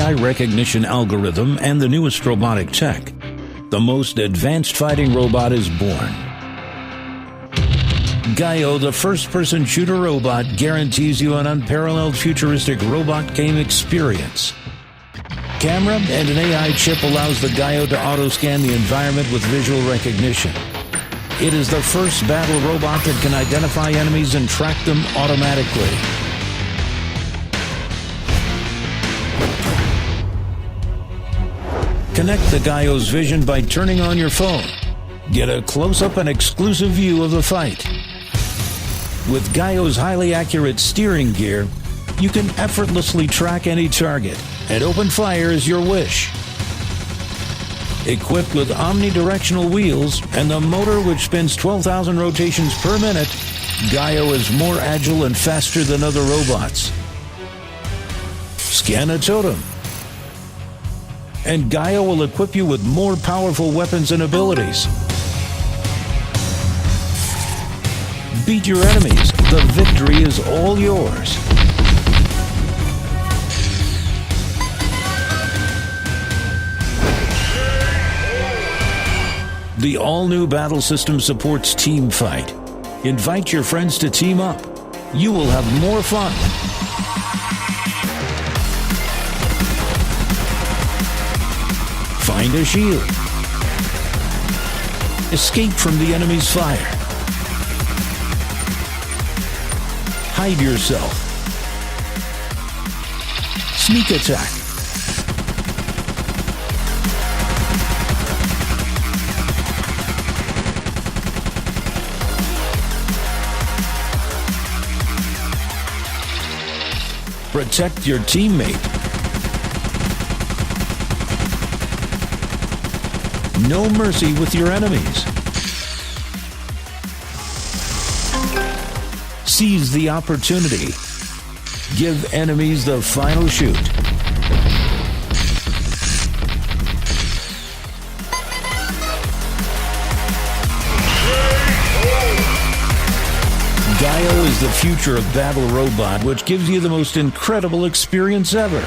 AI recognition algorithm and the newest robotic tech, the most advanced fighting robot is born. GEIO, the first-person shooter robot, guarantees you an unparalleled futuristic robot game experience. Camera and an AI chip allows the GEIO to auto-scan the environment with visual recognition. It is the first battle robot that can identify enemies and track them automatically. Connect the GEIO's vision by turning on your phone. Get a close-up and exclusive view of the fight. With GEIO's highly accurate steering gear, you can effortlessly track any target and open fire as your wish. Equipped with omnidirectional wheels and the motor which spins 12,000 rotations per minute, GEIO is more agile and faster than other robots. Scan a totem, and GEIO will equip you with more powerful weapons and abilities. Beat your enemies. The victory is all yours. The all-new battle system supports team fight. Invite your friends to team up. You will have more fun. Find a shield. Escape from the enemy's fire. Hide yourself. Sneak attack. Protect your teammate. No mercy with your enemies. Seize the opportunity. Give enemies the final shoot. GEIO is the future of battle robot, which gives you the most incredible experience ever.